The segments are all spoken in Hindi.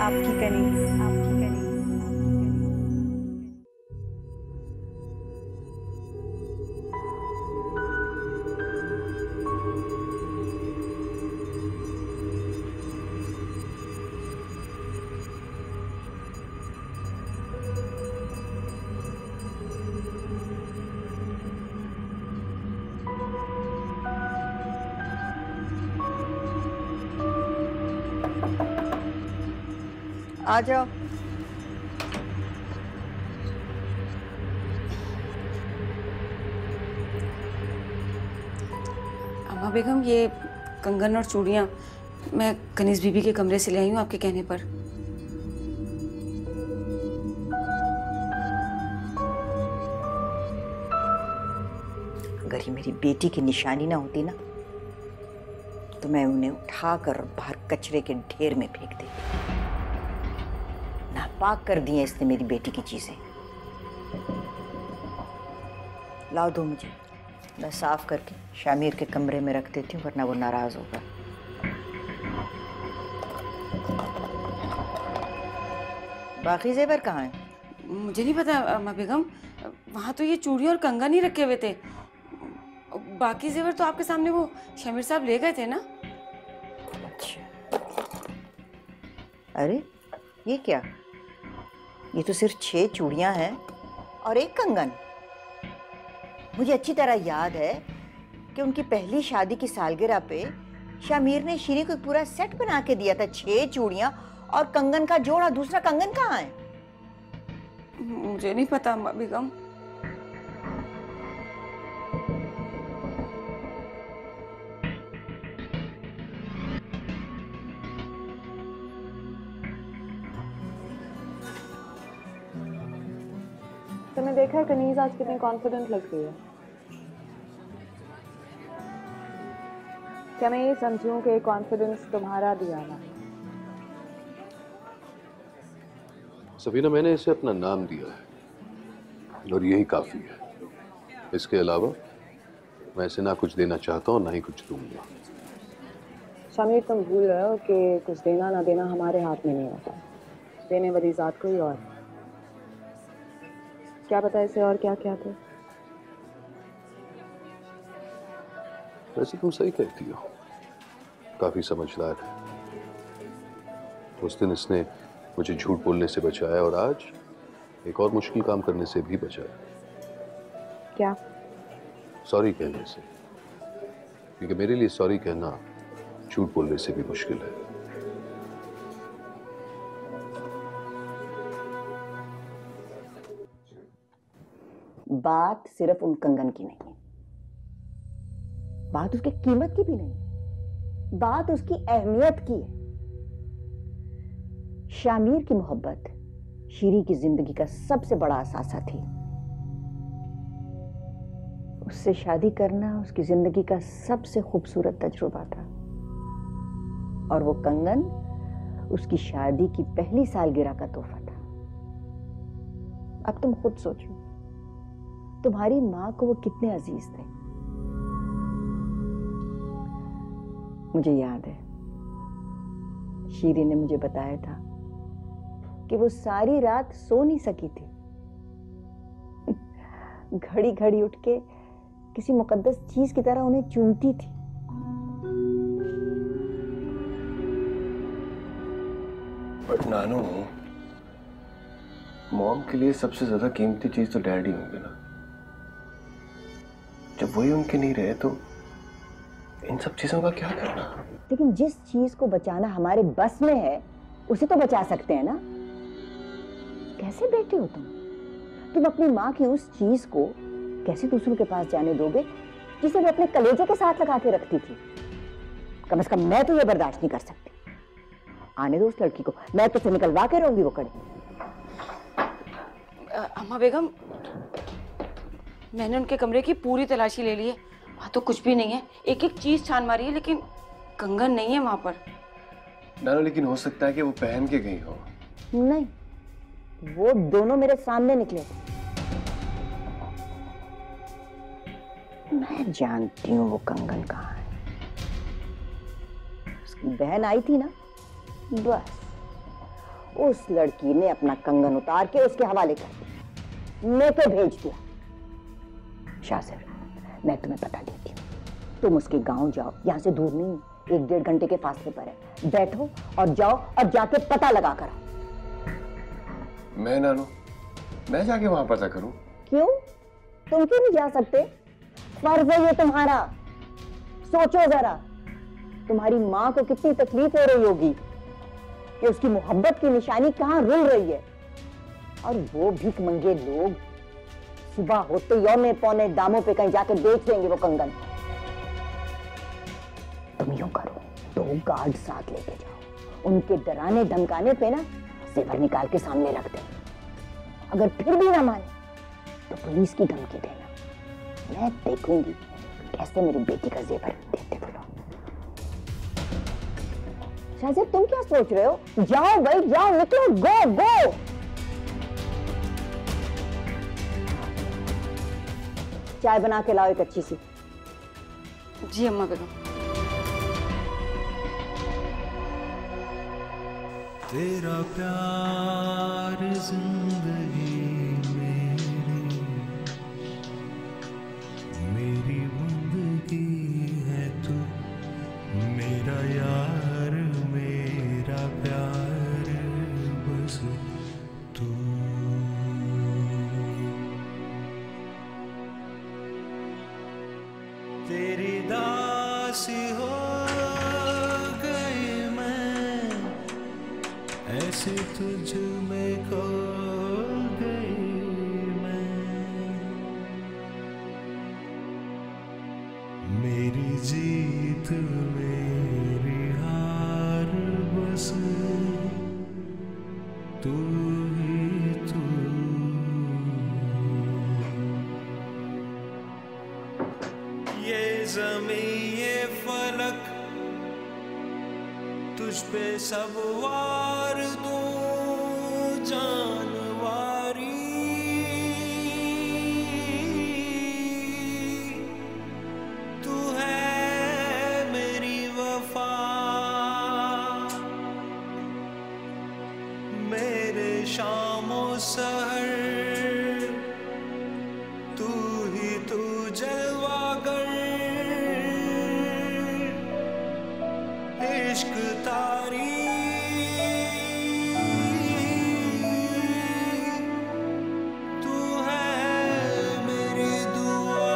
आपकी कनीज, आपकी कनीज। आ जाओ। अम्मा बेगम, ये कंगन और चूड़ियाँ मैं कनीज बीबी के कमरे से ले आई हूँ आपके कहने पर। अगर ये मेरी बेटी की निशानी ना होती ना, तो मैं उन्हें उठाकर बाहर कचरे के ढेर में फेंक देती। नापाक कर दी है इसने मेरी बेटी की चीजें। लाओ दो मुझे, मैं साफ करके शामिर के कमरे में रख देती हूँ, वरना वो नाराज होगा। बाकी जेवर कहाँ हैं? मुझे नहीं पता अम्मा बेगम, वहाँ तो ये चूड़ी और कंगन ही रखे हुए थे। बाकी जेवर तो आपके सामने वो शामिर साहब ले गए थे ना। अच्छा, अरे ये क्या? ये तो सिर्फ 6 चूड़ियां हैं और 1 कंगन। मुझे अच्छी तरह याद है कि उनकी पहली शादी की सालगिरह पे शामिर ने शीरी को पूरा सेट बना के दिया था। 6 चूड़ियां और कंगन का जोड़ा। दूसरा कंगन कहाँ है? मुझे नहीं पता अम्मा बेगम। तुमने देखा है कनीज आज कितनी कॉन्फिडेंट लग रही है। क्या मैं ये समझूं कि कॉन्फिडेंस तुम्हारा दिया ना? सफीना, मैंने इसे अपना नाम दिया है और यही काफी है। इसके अलावा मैं इसे ना कुछ देना चाहता हूँ ना ही कुछ दूंगा। शामिर, तुम भूल रहे हो कि कुछ देना ना देना हमारे हाथ में नहीं होता। देने वाली जात कोई और। क्या पता इसे और क्या क्या थे। वैसे तुम सही कहती हो, काफी समझदार है। उस दिन इसने मुझे झूठ बोलने से बचाया और आज एक और मुश्किल काम करने से भी बचाया। क्या? सॉरी कहने से। क्योंकि मेरे लिए सॉरी कहना झूठ बोलने से भी मुश्किल है। बात सिर्फ उन कंगन की नहीं है, बात उसकी कीमत की भी नहीं, बात उसकी अहमियत की है। शामिर की मोहब्बत शीरी की जिंदगी का सबसे बड़ा असासा थी। उससे शादी करना उसकी जिंदगी का सबसे खूबसूरत तजुर्बा था। और वो कंगन उसकी शादी की पहली सालगिरह का तोहफा था। अब तुम खुद सोचो, तुम्हारी मां को वो कितने अजीज थे। मुझे याद है, शीरी ने मुझे बताया था कि वो सारी रात सो नहीं सकी थी। घड़ी घड़ी उठ के किसी मुकद्दस चीज की तरह उन्हें चूमती थी। बट नानू, मॉम के लिए सबसे ज्यादा कीमती चीज तो डैडी होंगे ना। जब वही उनके नहीं रहे तो इन सब चीजों का क्या करना? लेकिन जिस चीज को बचाना हमारे बस में है उसे तो बचा सकते हैं ना। कैसे बैठे हो तुम अपनी माँ की उस चीज को कैसे दूसरों के पास जाने दोगे जिसे वो अपने कलेजे के साथ लगा के रखती थी? कम से कम मैं तो ये बर्दाश्त नहीं कर सकती। आने दो उस लड़की को, मैं तो उसे निकलवा के रहूंगी वो कड़े। अम्मा बेगम, मैंने उनके कमरे की पूरी तलाशी ले ली है। वहाँ तो कुछ भी नहीं है। एक एक चीज छान मारी है, लेकिन कंगन नहीं है वहां पर। नानू, लेकिन हो सकता है कि वो पहन के गई हो। नहीं, वो दोनों मेरे सामने निकले। मैं जानती हूँ वो कंगन कहाँ है। उसकी बहन आई थी ना, बस उस लड़की ने अपना कंगन उतार के उसके हवाले कर दिया, लेके भेज दिया। शाहज़ेब, मैं तुम्हें बता देती हूँ, तुम उसके गांव जाओ, यहाँ से दूर नहीं, 1-1.5 घंटे के फासले पर है। बैठो और जाओ और जाके पता लगा कर आओ। मैं नानू, मैं जाके वहां पता करूं? क्यों? तुम क्यों नहीं जा सकते? फर्ज है ये तुम्हारा। सोचो जरा, तुम्हारी माँ को कितनी तकलीफ हो रही होगी कि उसकी मोहब्बत की निशानी कहाँ रुल रही है, और वो भीख मंगे लोग सुबह होते यौमे पौने दामों पे कहीं जाके बेच देंगे वो कंगन। तुम यूं करो, 2 गार्ड साथ लेके जाओ, उनके डराने धमकाने पे ना जेवर निकाल के सामने रख दे। अगर फिर भी ना माने तो पुलिस की धमकी देना। मैं देखूंगी कैसे मेरी बेटी का जेवर देते वो लोग। शाहज़ेब, तुम क्या सोच रहे हो? जाओ भाई जाओ, निकलो, गो गो। चाय बना के लाओ एक अच्छी सी। जी अम्मा बेगम। तेरा प्यार जिंदगी मेरी बंदगी है तू, मेरा यार मेरा प्यार बस तू। तेरी दासी हो गई मैं, ऐसे तुझ में खो गई मैं। मेरी जीत मेरी हार बस तू ही तू। ये ज़मीं ये फलक तुझ पे सब वार दूं जानवारी। तू है मेरी वफा, मेरे शामो सहर तू ही तू जलवागर। इश्क तारी तू है मेरी दुआ।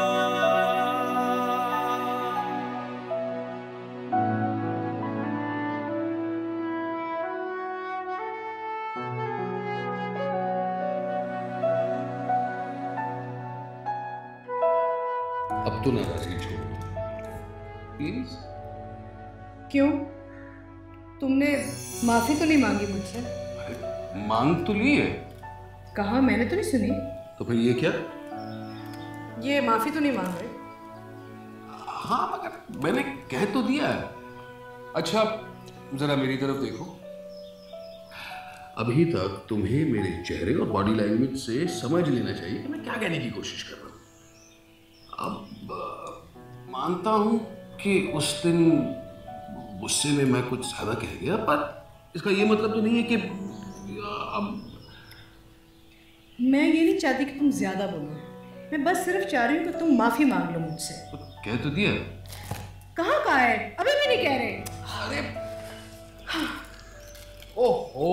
अब तो नाराजगी छोड़ो प्लीज। क्यों? तुमने माफी तो नहीं मांगी मुझसे? मांग तो ली है। कहा? मैंने तो नहीं सुनी। तो फिर ये क्या? ये माफी तो नहीं मांग रहे? हाँ मगर मैंने कह तो दिया है। अच्छा जरा मेरी तरफ देखो। अभी तक तुम्हें मेरे चेहरे और बॉडी लैंग्वेज से समझ लेना चाहिए कि मैं क्या कहने की कोशिश कर रहा हूँ। अब मानता हूँ कि उस दिन गुस्से में मैं कुछ ज्यादा कह गया, पर इसका ये मतलब तो नहीं है कि अब मैं ये नहीं चाहती कि तुम ज्यादा बोलो, मैं बस सिर्फ चाह रही हूँ कि तुम माफी मांग लो मुझसे। तो कह तो दिया। कहाँ कहा है? अभी भी नहीं कह रहे। अरे ओहो,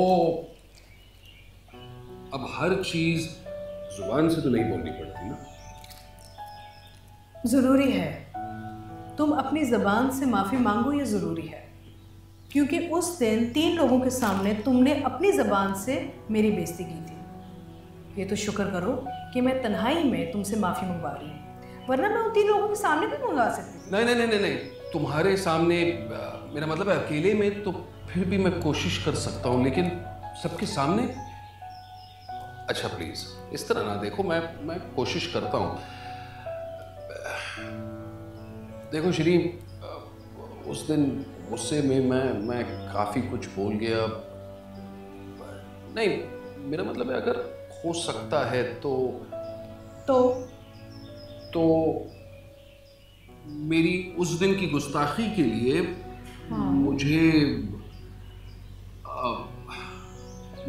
अब हर चीज जुबान से तो नहीं बोलनी पड़ती ना। जरूरी है, तुम अपनी जबान से माफी मांगो, ये जरूरी है, क्योंकि उस दिन 3 लोगों के सामने तुमने अपनी जबान से मेरी बेइज्जती की थी। ये तो शुक्र करो कि मैं तन्हाई में तुमसे माफी मंगवा रही हूँ, वरना मैं उन 3 लोगों के सामने भी मंगवा सकती थी। नहीं नहीं नहीं नहीं, तुम्हारे सामने मेरा मतलब है अकेले में तो फिर भी मैं कोशिश कर सकता हूँ, लेकिन सबके सामने। अच्छा प्लीज इस तरह ना देखो, मैं कोशिश करता हूँ। देखो श्री, उस दिन गुस्से में मैं काफी कुछ बोल गया। नहीं मेरा मतलब है अगर हो सकता है तो मेरी उस दिन की गुस्ताखी के लिए मुझे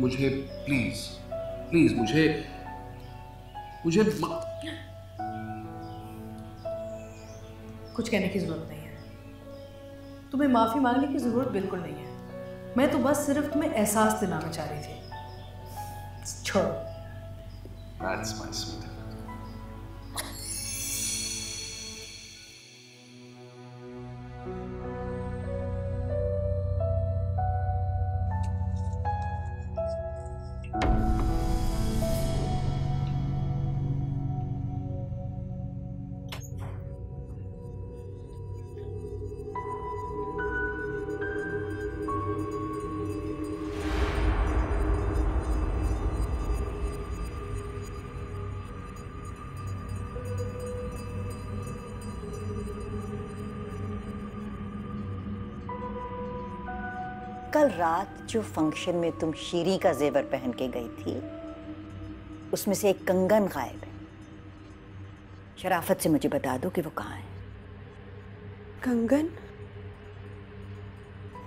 मुझे प्लीज प्लीज मुझे मुझे कुछ कहने की जरूरत नहीं है, तुम्हें माफी मांगने की जरूरत बिल्कुल नहीं है। मैं तो बस सिर्फ तुम्हें एहसास दिलाना चाह रही थी। छोड़ो। That's my sweetheart. कल रात जो फंक्शन में तुम शीरी का जेवर पहन के गई थी, उसमें से एक कंगन गायब है। शराफत से मुझे बता दो कि वो कहाँ है। कंगन?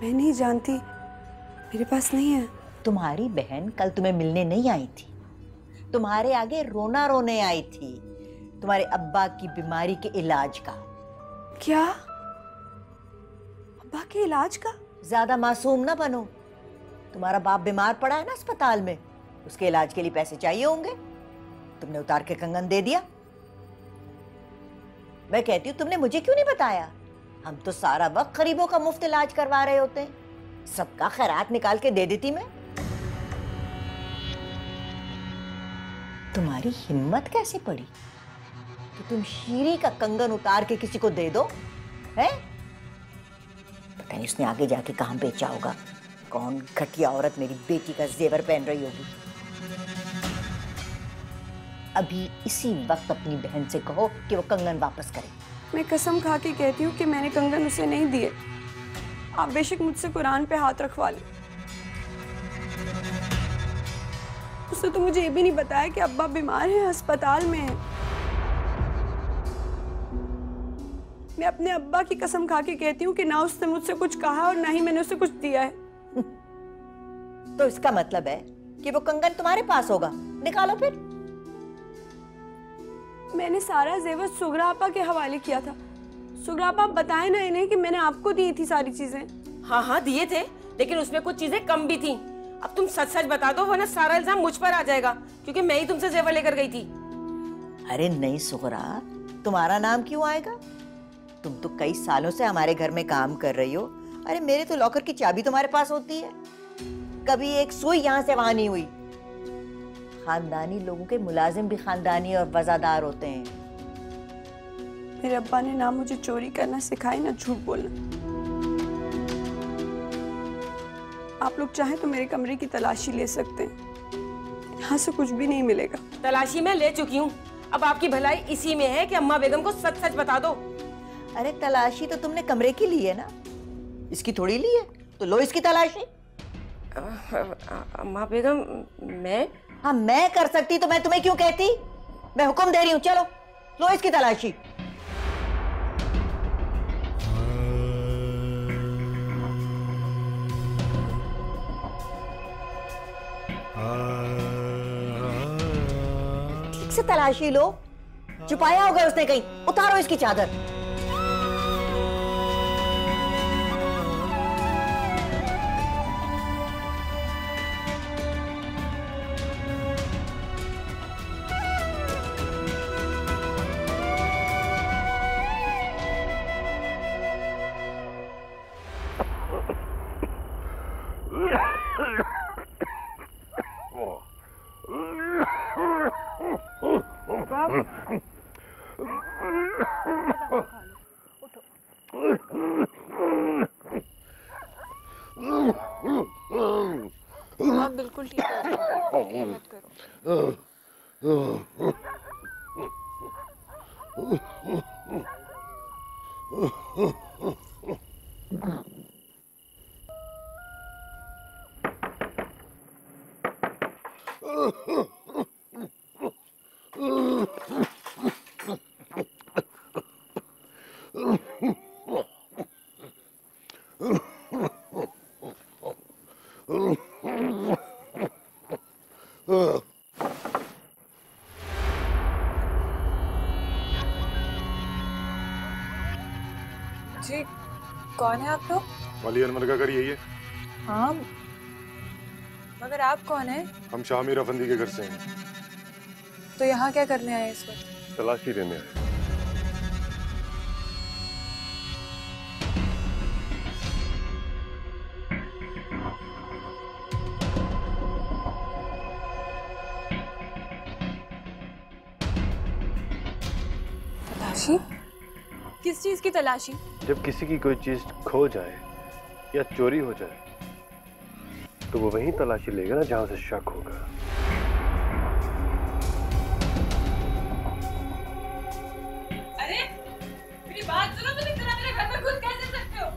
मैं नहीं जानती, मेरे पास नहीं है। तुम्हारी बहन कल तुम्हें मिलने नहीं आई थी, तुम्हारे आगे रोना रोने आई थी, तुम्हारे अब्बा की बीमारी के इलाज का। क्या? अब्बा के इलाज का? ज्यादा मासूम ना बनो। तुम्हारा बाप बीमार पड़ा है ना अस्पताल में, उसके इलाज के लिए पैसे चाहिए होंगे, तुमने उतार के कंगन दे दिया। मैं कहती हूँ तुमने मुझे क्यों नहीं बताया? हम तो सारा वक्त गरीबों का मुफ्त इलाज करवा रहे होते हैं, सबका खैरात निकाल के दे देती मैं। तुम्हारी हिम्मत कैसे पड़ी कि तुम शीरी का कंगन उतार के किसी को दे दो? है पता नहीं उसने आगे जाके कहां बेचा होगा। कौन घटिया औरत मेरी बेटी का जेवर पहन रही होगी। अभी इसी वक्त अपनी बहन से कहो कि वो कंगन वापस करे। मैं कसम खा के कहती हूँ कि मैंने कंगन उसे नहीं दिए। आप बेशक मुझसे कुरान पे हाथ रखवा लें। उसने तो मुझे ये भी नहीं बताया कि अब्बा बीमार है, अस्पताल में है। मैं अपने अब्बा की कसम खा के कहती हूँ कि ना उसने मुझसे कुछ कहा और ना ही मैंने उसे कुछ दिया है। तो इसका मतलब है कि वो कंगन तुम्हारे पास होगा, निकालो फिर। मैंने सारा जेवर सुगरा आपा के हवाले किया था। सुगरा आपा बताए ना इन्हें कि मैंने आपको दी थी सारी चीजें। हाँ हाँ दिए थे, लेकिन उसमें कुछ चीजें कम भी थी। अब तुम सच सच बता दो, वरना सारा इल्जाम मुझ पर आ जाएगा, क्योंकि मैं ही तुमसे जेवर लेकर गई थी। अरे नहीं सुगरा, तुम्हारा नाम क्यों आएगा? तुम तो कई सालों से हमारे घर में काम कर रही हो। अरे मेरे तो लॉकर की चाबी तुम्हारे पास होती है, कभी एक सुई यहाँ से वहां नहीं हुई। खानदानी लोगों के मुलाजिम भी खानदानी और वफादार होते हैं। मेरे अब्बा ने ना मुझे चोरी करना सिखाई, ना झूठ बोलना। आप लोग चाहें तो मेरे कमरे की तलाशी ले सकते हैं, यहाँ से कुछ भी नहीं मिलेगा। तलाशी मैं ले चुकी हूँ, अब आपकी भलाई इसी में है कि अम्मा बेगम को सच सच बता दो। अरे तलाशी तो तुमने कमरे की ली है ना, इसकी थोड़ी ली है, तो लो इसकी तलाशी। अम्मा बेगम मैं? हाँ मैं कर सकती तो मैं तुम्हें क्यों कहती? मैं हुक्म दे रही हूँ, चलो लो इसकी तलाशी। ठीक से तलाशी लो, छुपाया होगा उसने कहीं, उतारो इसकी चादर। आप बिल्कुल ठीक है, मत करो। कौन है आप लोग? वाली अनवर का घर यही है। हाँ, मगर आप कौन है? हम शामिर अफंदी के घर से हैं। तो यहाँ क्या करने आए इस वक्त? तलाशी लेने आए। तलाशी? किस चीज की तलाशी? जब किसी की कोई चीज खो जाए या चोरी हो जाए तो वो वहीं तलाशी लेगा ना जहां से शक होगा। अरे मेरी बात सुनो, तुम इस तरह मेरे घर में घुस कैसे सकते हो?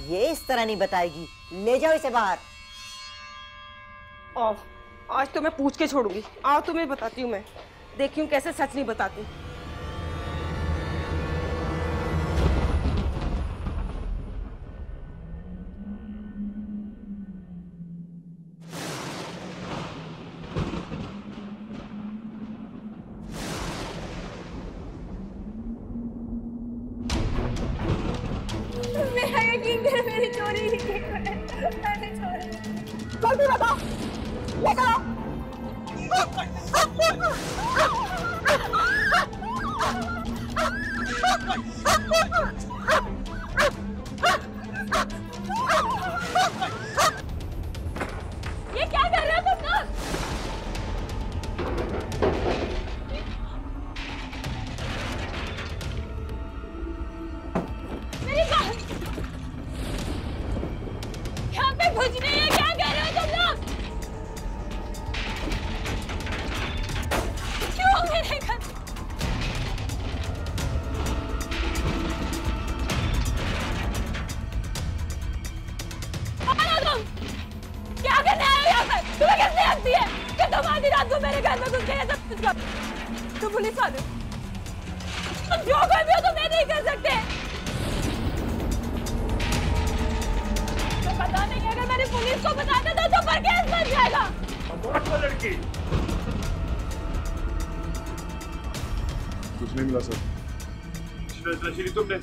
ये इस तरह नहीं बताएगी, ले जाओ इसे बाहर। आज तो मैं पूछ के छोड़ूंगी। आओ तुम्हें बताती हूँ, मैं देखी हूँ कैसे सच नहीं बताती। मेरा यकीन कर, मेरी चोरी नहीं की मैंने चोरी। जल्दी बताओ, लेकर आओ। ये क्या कर रहे हो तुम लोग? मेरी बात, यहाँ पे कुछ नहीं है, क्या कर रहे हो तुम लोग? क्यों मेरे घर? तुम क्या करने आए हो यहाँ पर? तुम्हें कैसे लगती है कि तुम आधी रात को मेरे घर में घुस के ऐसा कुछ कर? तुम पुलिस वाले हो, तुम जो कोई भी हो तुम नहीं कर सकते। तो पता नहीं, अगर मैंने पुलिस को बताया तो तुम पर केस बन जाएगा। लड़की कुछ नहीं मिला सर। तुमने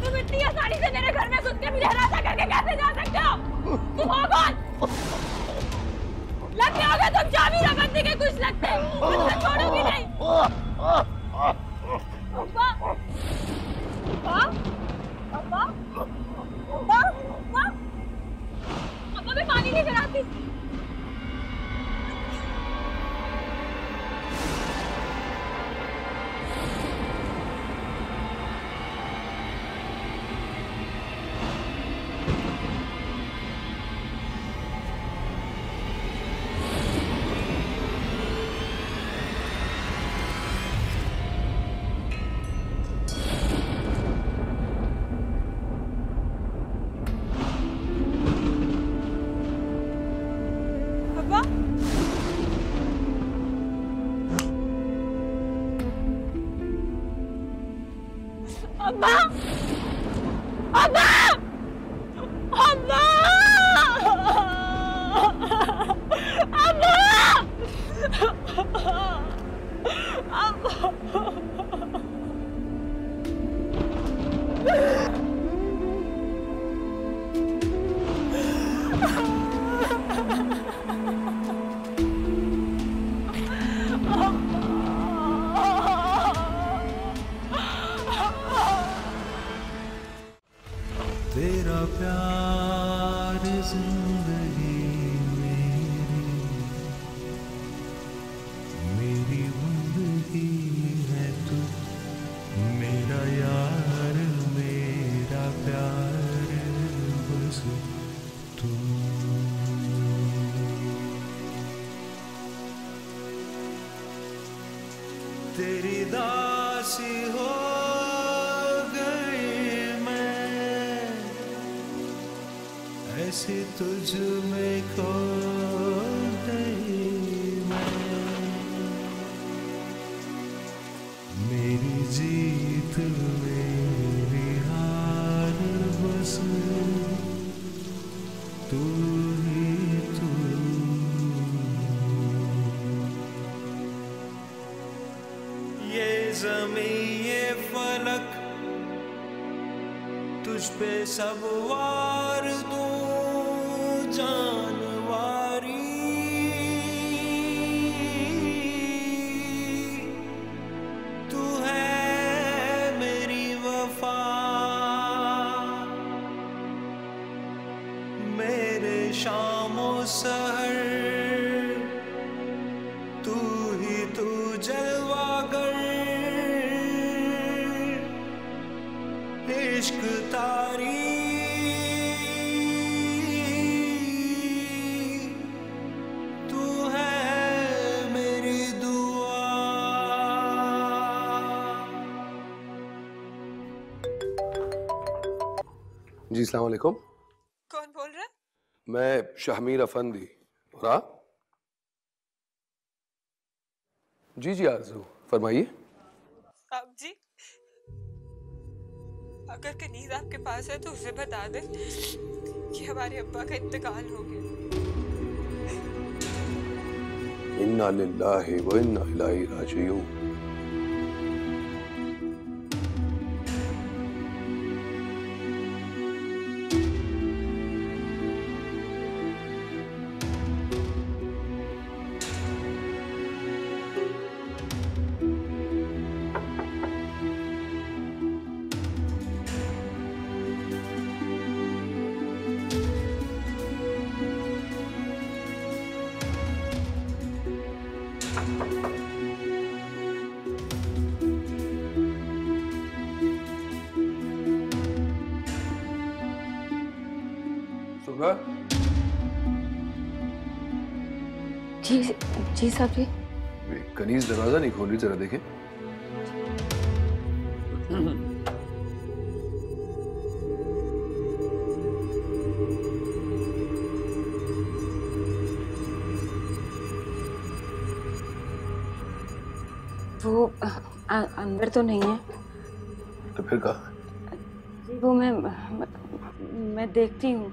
तुम इतनी आसानी से मेरे घर में घुस के मुझे हरासा करके कैसे जा सकते हो? तुम हो कौन? लगते होगे तुम शामिर अफंदी के कुछ लगते हो। मैं तुम्हें छोड़ूंगी नहीं। अब्बा, अब्बा, अब्बा, अब्बा, अब्बा, अब्बा मैं पानी लेकर आती। अब्बा, अब्बा, अब्बा, अब्बा, तेरा प्यार जिंदगी मेरी जिंदगी है तू, मेरा यार मेरा प्यार बस तू। तेरी दासी हो ऐसे तुझ में खो गई मैं, मेरी जीत मेरी हार बस तू ही तू। ज़मीं ये फलक, तुझ पे सब वार दूं जानवारी। तू है मेरी वफा, मेरे शामो सहर, तू ही तू जलवागर, इश्क तारी। तू है मेरी दुआ। जी अस्सलाम वालेकुम। कौन बोल रहा है? मैं शहमीर अफंदी। और आप? जी जी आरज़ू, फरमाइए। आप जी, अगर कनीज आपके पास है तो उसे बता दें कि हमारे अब्बा का इंतकाल हो गया। इन्ना लिल्लाहि व इन्ना इलैहि राजिऊन। सुबह जी जी साहब जी। कनीज दरवाजा नहीं खोली, जरा देखें। वो अंदर तो नहीं है। तो फिर कहा? जी वो मैं देखती हूँ।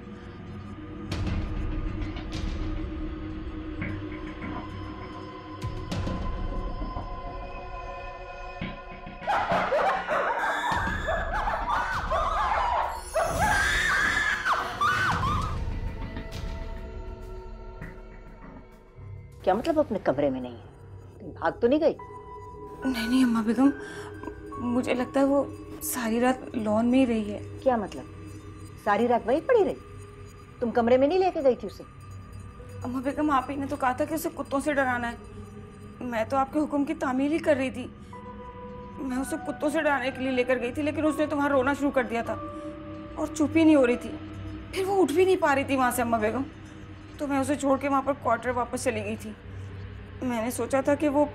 क्या मतलब अपने कमरे में नहीं है? तुम भाग तो नहीं गई? नहीं नहीं अम्मा बेगम, मुझे लगता है वो सारी रात लॉन में ही रही है। क्या मतलब? सारी रात वहीं पड़ी रही? तुम कमरे में नहीं लेके गई थी उसे? अम्मा बेगम आप ही ने तो कहा था कि उसे कुत्तों से डराना है। मैं तो आपके हुक्म की तामील ही कर रही थी। मैं उसे कुत्तों से डराने के लिए लेकर गई थी, लेकिन उसने तो वहाँ रोना शुरू कर दिया था और चुप ही नहीं हो रही थी। फिर वो उठ भी नहीं पा रही थी वहाँ से अम्मा बेगम, तो मैं उसे छोड़ के वहाँ पर क्वार्टर वापस चली गई थी। मैंने सोचा था कि वो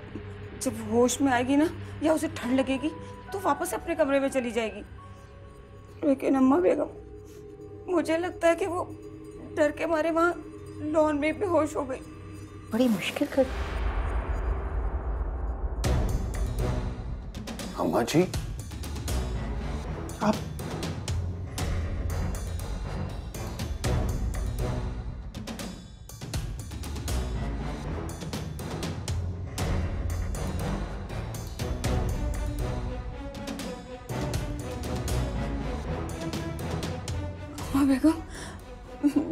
जब होश में आएगी ना, या उसे ठंड लगेगी तो वापस अपने कमरे में चली जाएगी। लेकिन अम्मा बेगम मुझे लगता है कि वो डर के मारे वहाँ लॉन में बेहोश हो गई। बड़ी मुश्किल कर। अम्मा जी आप अम्मा बेगम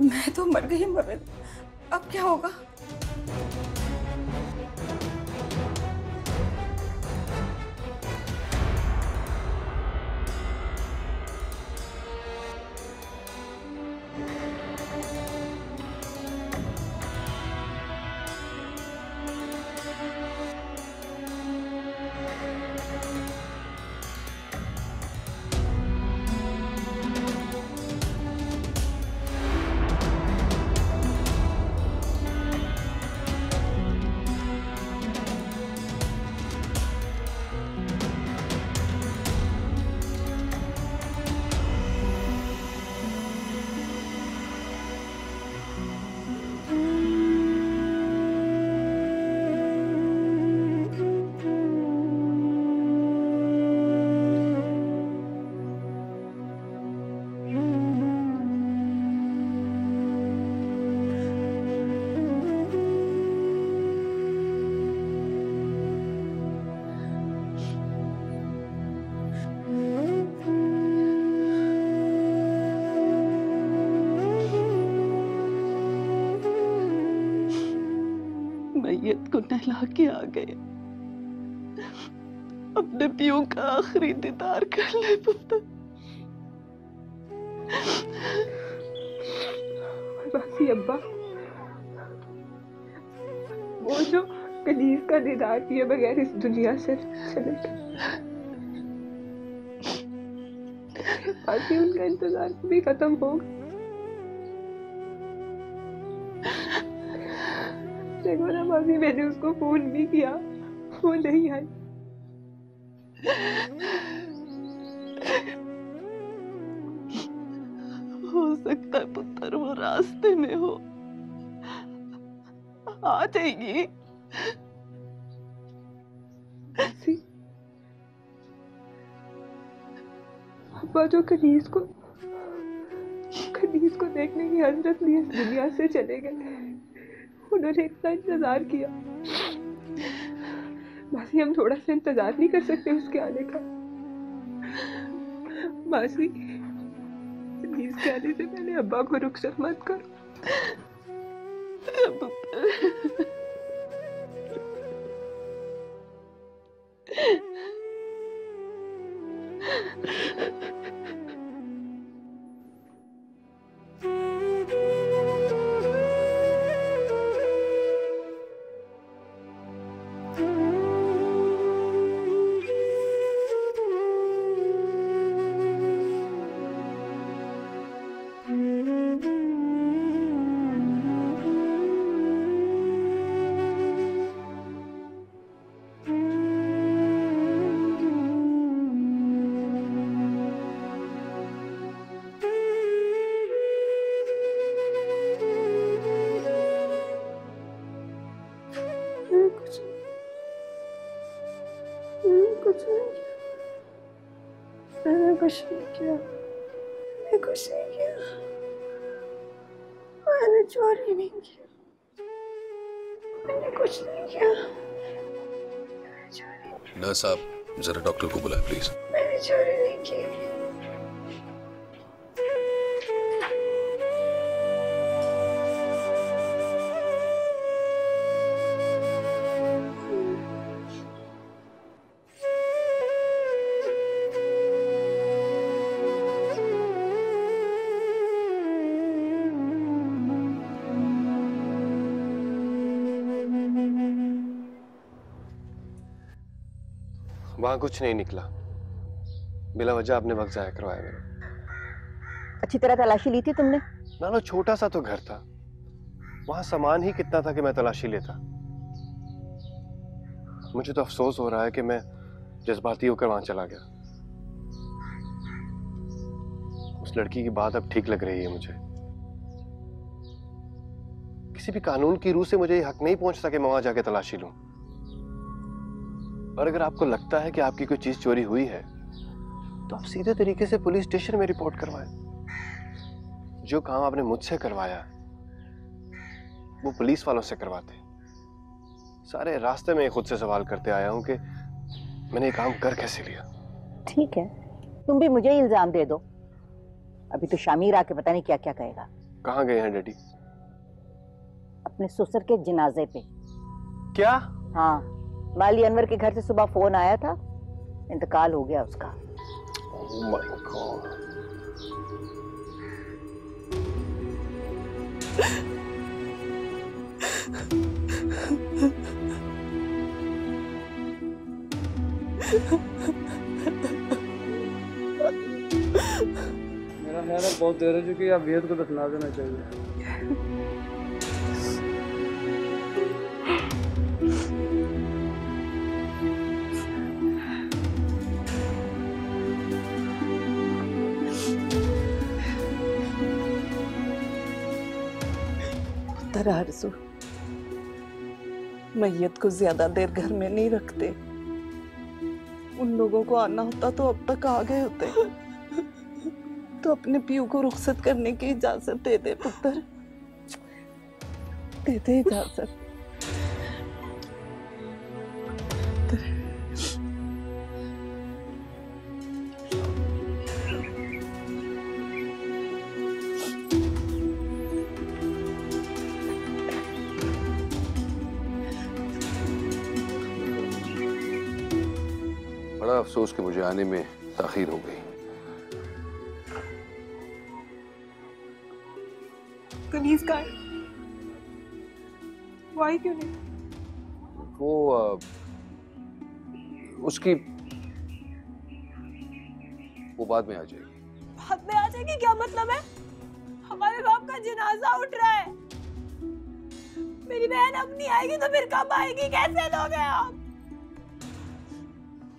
मैं तो मर गई अम्मा बेगम, अब क्या होगा? मैयत को नहला के आ गए। अपने पियो का आखिरी दीदार कर ले पुत्र। बाकी अब्बा, वो जो कनीज का दीदार किए बगैर इस दुनिया से चले गए, बाकी उनका इंतजार भी खत्म होगा। देखो ना भाभी, मैंने उसको फोन भी किया, वो नहीं आई। हो सकता है पुत्र वो रास्ते में हो, आ जाएगी। अब्बा जो कनीज को देखने की हसरत लिए इस दुनिया से चले गए, उन्होंने इतना इंतजार किया, मासी हम थोड़ा सा इंतजार नहीं कर सकते उसके आने का? मासी प्लीज के आने से पहले अब्बा को रुखसत मत करो। कुछ नहीं किया, मैंने कुछ नहीं किया, मैंने चोरी नहीं किया, मैंने कुछ नहीं किया। नर्स साहब, जरा डॉक्टर को बुलाए प्लीज। मैंने चोरी नहीं की। वहां कुछ नहीं निकला, बिला वजह आपने वक्त जाया करवाया मेरा। अच्छी तरह तलाशी ली थी तुमने? ना छोटा सा तो घर था, वहां सामान ही कितना था कि मैं तलाशी लेता। मुझे तो अफसोस हो रहा है कि मैं जज्बाती होकर वहां चला गया। उस लड़की की बात अब ठीक लग रही है मुझे। किसी भी कानून की रूह से मुझे ये हक नहीं पहुंचता कि मैं वहां जाके तलाशी लूं। और अगर आपको लगता है कि आपकी कोई चीज चोरी हुई है तो आप सीधे तरीके से पुलिस स्टेशन में रिपोर्ट करवाएं। जो काम आपने मुझसे करवाया वो पुलिस वालों से करवाते। सारे रास्ते में खुद से सवाल करते आया हूं कि मैंने ये काम कर कैसे लिया। ठीक है, तुम भी मुझे इल्जाम दे दो, अभी तो शामिर आके पता नहीं क्या क्या कहेगा। कहाँ गए हैं डैडी? अपने ससुर के जनाजे पे। क्या? हाँ, माली अनवर के घर से सुबह फोन आया था, इंतकाल हो गया उसका। Oh my God. मेरा ख्याल है बहुत देर हो चुकी है, अब वेद को दफना देना चाहिए। आरज़ू, मैयत को ज्यादा देर घर में नहीं रखते। उन लोगों को आना होता तो अब तक आ गए होते। तो अपने पीयू को रुखसत करने की इजाजत दे दे पुत्र, दे दे इजाजत। बड़ा अफसोस कि मुझे आने में ताखीर हो गई। कनीज का वाई क्यों नहीं? वो उसकी वो बाद में आ जाएगी। बाद में आ जाएगी क्या मतलब है? हमारे बाप का जनाजा उठ रहा है, मेरी बहन अब नहीं आएगी तो फिर कब आएगी? कैसे लोग हैं आप?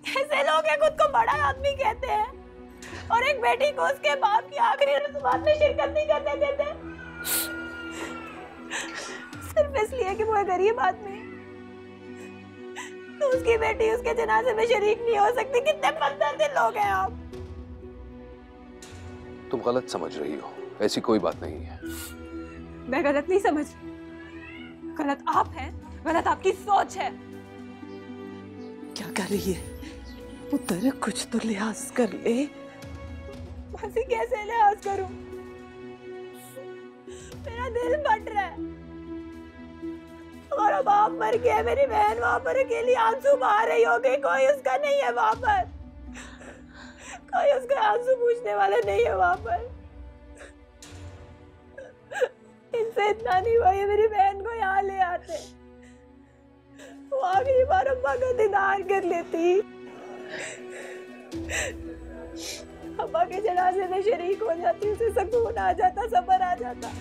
कैसे लोग हैं खुद को बड़ा आदमी कहते हैं और एक बेटी को उसके बाप की आखिरी रस्मात में शिरकत नहीं करने देते, सिर्फ इसलिए कि वो गरीब आदमी तो उसकी बेटी उसके जनाजे में शरीक नहीं हो सकती। कितने पत्थर लोग हैं आप। तुम गलत समझ रही हो, ऐसी कोई बात नहीं है। मैं गलत नहीं समझ, गलत आप हैं, गलत आपकी सोच है। क्या कर रही है पुत्र? कुछ तो लिहाज कर ले। मासी कैसे लिहाज करूं? मेरा दिल फट रहा है। हमारा बाप मर गया, मेरी बहन वहां पर अकेली आंसू बहा रही होगी, कोई उसका नहीं है वहां पर, कोई उसका आंसू पूछने वाला नहीं है वहां पर। इनसे इतना नहीं हुआ, ये मेरी बहन को यहाँ ले आते, वो आखिरी बार अम्मा का दीदार कर लेती, अम्मा के जनाजे में शरीक हो जाती, उसे सुकून आ जाता, सब्र आ जाता।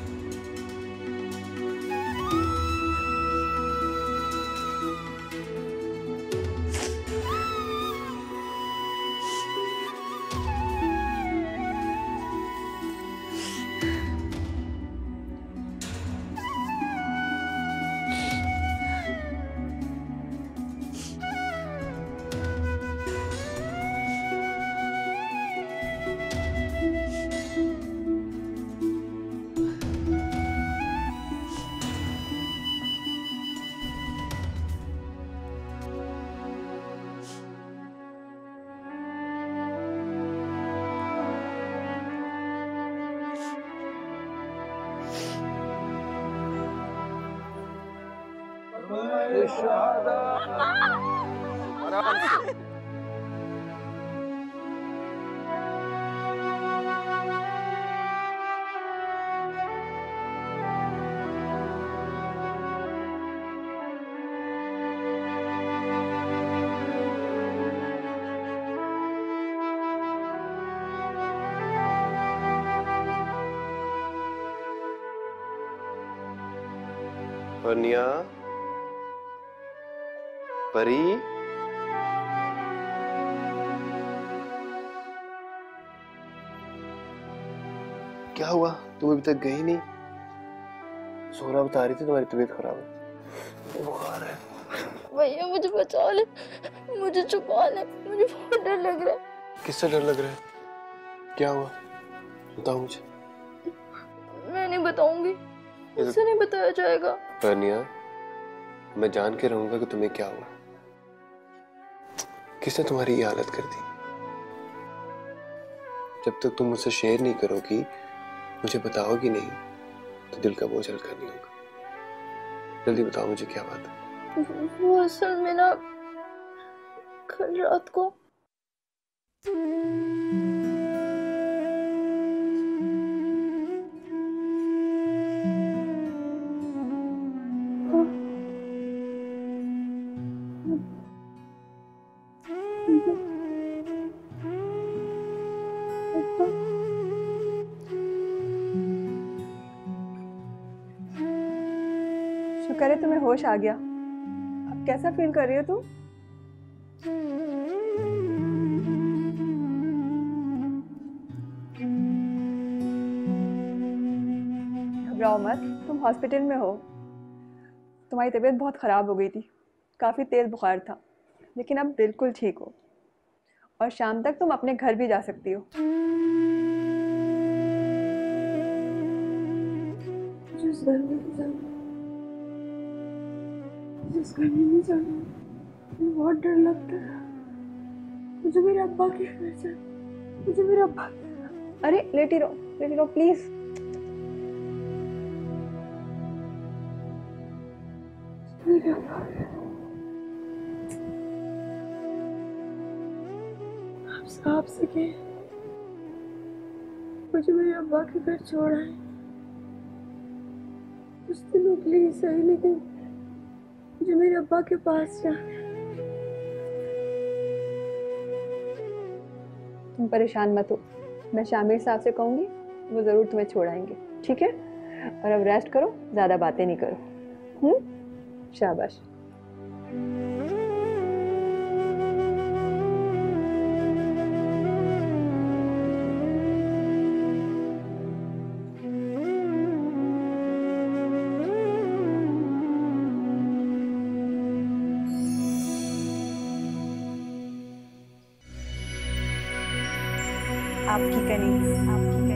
आराम से। वर्निया, परी, क्या हुआ? तुम अभी तक गई नहीं? सोना बता रही थी तुम्हारी तबीयत खराब है, बुखार है। भैया मुझे बचा ले, मुझे छुपा ले, मुझे बहुत डर लग रहा है। किससे डर लग रहा है? क्या हुआ? बताओ मुझे। मैं नहीं बताऊंगी, मुझसे नहीं बताया जाएगा। वर्निया, मैं जान के रहूंगा कि तुम्हें क्या हुआ। किसने तुम्हारी ये हालत कर दी? जब तक तुम मुझसे शेयर नहीं करोगी, मुझे बताओगी नहीं, तो दिल का बोझ हल्का नहीं होगा। जल्दी बताओ मुझे क्या बात है। वो असल में ना, कल रात को शुक्र है तुम्हें होश आ गया। अब कैसा फील कर रही हो तुम? घबराओ मत, तुम हॉस्पिटल में हो। तुम्हारी तबीयत बहुत ख़राब हो गई थी, काफ़ी तेज़ बुखार था, लेकिन अब बिल्कुल ठीक हो और शाम तक तुम अपने घर भी जा सकती हो। नहीं जाना, मुझे बहुत डर लगता है। मुझे मेरे अब्बा की फिक्र है, मुझे मेरे अब्बा। अरे लेटी रहो प्लीज। आप साहब से कहें मुझे मेरे अब्बा के घर छोड़ा है। कुछ दिनों के लिए सही, लेकिन मुझे मेरे अब्बा के पास जाना है। तुम परेशान मत हो, मैं शामिर साहब से कहूँगी, वो ज़रूर तुम्हें छोड़ाएंगे, ठीक है? और अब रेस्ट करो, ज़्यादा बातें नहीं करो। शाबाश। आपकी कनीज, आपकी